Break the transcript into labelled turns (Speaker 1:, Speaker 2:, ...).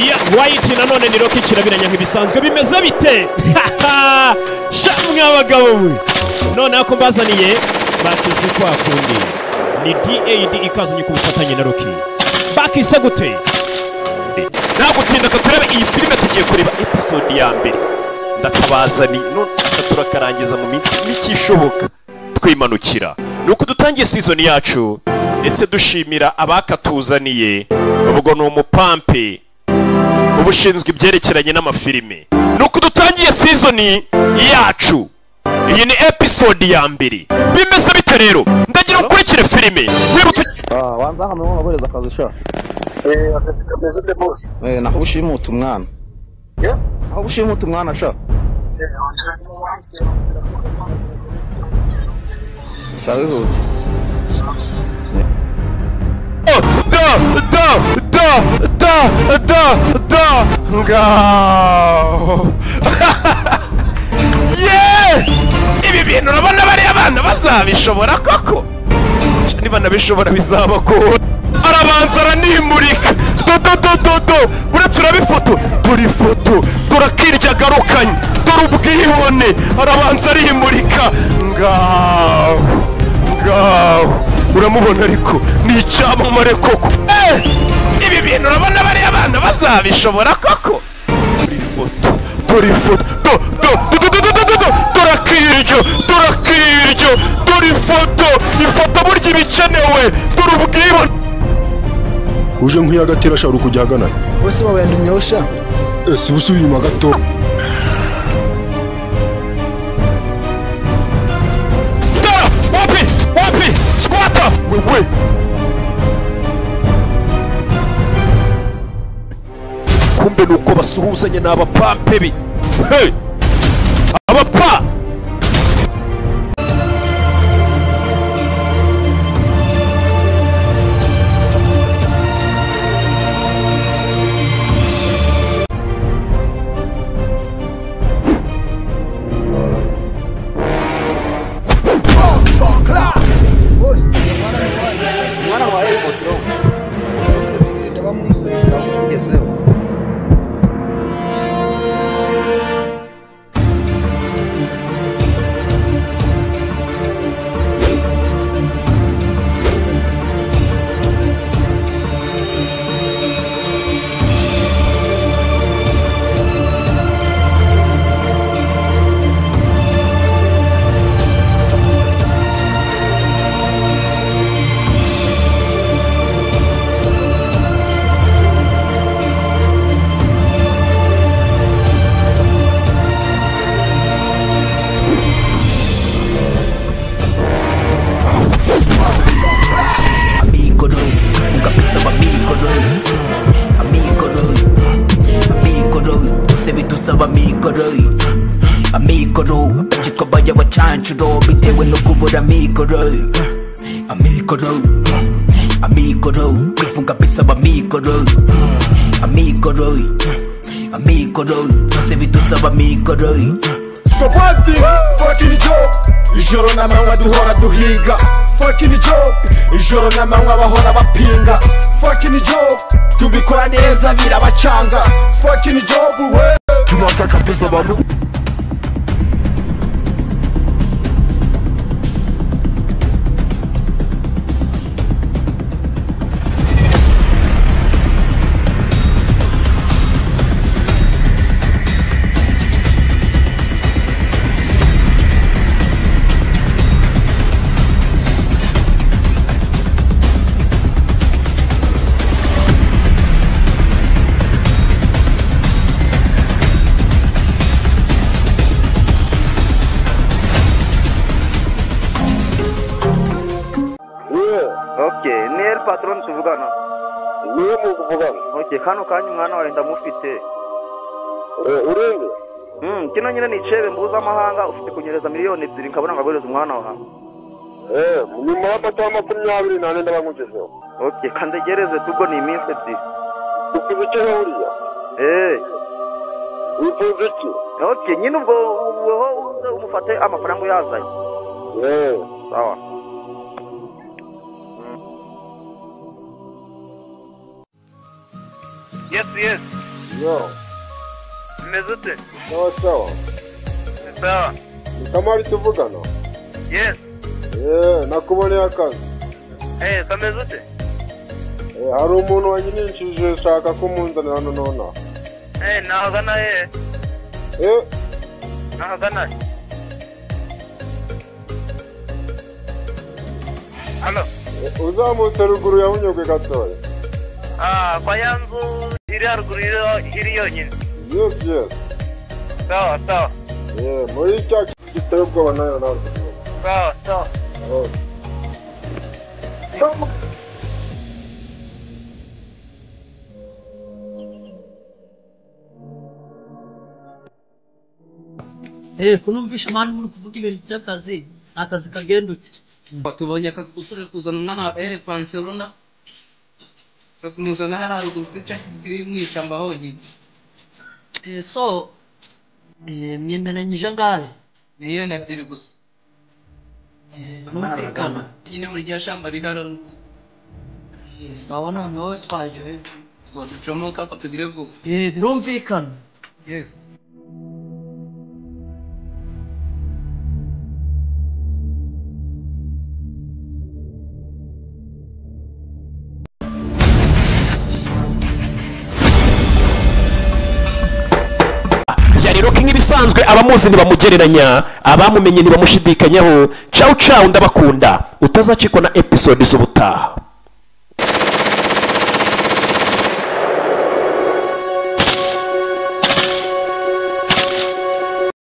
Speaker 1: ya White nanone ni Rocky kirabiranya nk'ibisanzwe bimeze bite shamwe abagabo mwe none ako bazaniye bakizi kwa kundi ni DAD ikazanye ku bufatanye na Rocky bakise gute nagutinda katurebe iyi filime tugiye kureba episode ya mbere ndakabazani none turakarangiza mu minsi mikishoboka twimanukira nuko dutangiye season yacu ndetse dushimira abakatuzaniye ubwo ni umupampe ubushinzwe ibyerekeranye n'amafilime nuko dutangiye season yacu iyi ni episode ya mbere bimeze bite rero ndagira ukurikire filime wibutse
Speaker 2: wanza hamwe waboreza akazi sha
Speaker 3: akazi kameze de boss
Speaker 2: naho ushimuta umwana naho ushimuta umwana sha sawe hute
Speaker 1: ibi bintu urabona bari abana bazabishobora koko niba nabishobora bizabagora arabanza aranimurika dododododo uretse urabifoto dore ifoto turakirya garukanye dore ubwibone arabanza arimurika ngaho uramubona ariko ni icyamamare koko ibi bintu urabona bari abana bazabishobora koko dore ifoto turakiryo dore ifoto burya ibikenewe dore ubwibone
Speaker 4: kuje nk'iyagatera shara ukujya hagana
Speaker 5: bose babandumyeho sha
Speaker 4: si busubiye inyuma gato
Speaker 1: wapi squatter wewe kumbe nuko basuhuzanya n'abapampe bi abapa
Speaker 6: bitewe no kubura amikoro bifunga bisaba amikoro byose bidusaba amikoro
Speaker 3: fucking job ijoro n'amanywa duhora duhiga fucking job ijoro n'amanywa bahora bapinga fucking job tubikora neza birabacanga fucking job we
Speaker 4: tunataka pesa abantu
Speaker 2: patron tuvugana
Speaker 3: niwe mu kuvugana
Speaker 2: kano kanya umwana wawe ndamufite
Speaker 3: urenge
Speaker 2: kino nyine ni icebe mpuzamahanga ufite kunyereza miliyoni 2 nkabona ngaboreza umwana wawe
Speaker 3: nyuma y'amata 24 ndabamugezeho
Speaker 2: kandegereze tubwo ni iminsi 2
Speaker 3: ukize cyo uriya wifuza iki
Speaker 2: nyine ubwo weho umufate amafaranga uyazanye sawa Yes, yes.
Speaker 3: Yo,
Speaker 2: Umeze ute?
Speaker 3: sawa sawa.
Speaker 2: Sawa.
Speaker 3: Ni Kamari tuvugana?
Speaker 2: Yes.
Speaker 3: Nakuboneye akazi.
Speaker 2: Kameze ute?
Speaker 3: Hari umuntu wanyinishije shaka ko munzanira hano nona.
Speaker 2: Nahagana he? Nahagana he? Halo?
Speaker 3: Uzamutse ruguru ya Bunyogwe gatoya.
Speaker 2: Kwa ya nzu iri haruguru iri yonyine.
Speaker 3: Yes.
Speaker 2: Sawa.
Speaker 3: Muri cya giteye ubwoba nayo nawe.
Speaker 2: Sawa.
Speaker 5: Kunumvisha mani muri kuvuga ibintu by'akazi akazi kagenda ute
Speaker 7: tubonye akazi gusore kuzana na Barcelona kumuzana haruguru kwica kiri mwishamba honyine
Speaker 5: so myemeranyije ngahe
Speaker 7: niyo nabyiri gusa
Speaker 5: numvikana
Speaker 7: nyine muri rya shamba riharo
Speaker 5: sawa noneho twaje
Speaker 7: ducomoka ko tugire vuba
Speaker 5: birumvikana
Speaker 7: yes
Speaker 1: rero nk'ibisanzwe abamuzi ntibamugereranya abamumenye ntibamushidikanyaho ciao ndabakunda utazacikwa na episode z'ubutaha.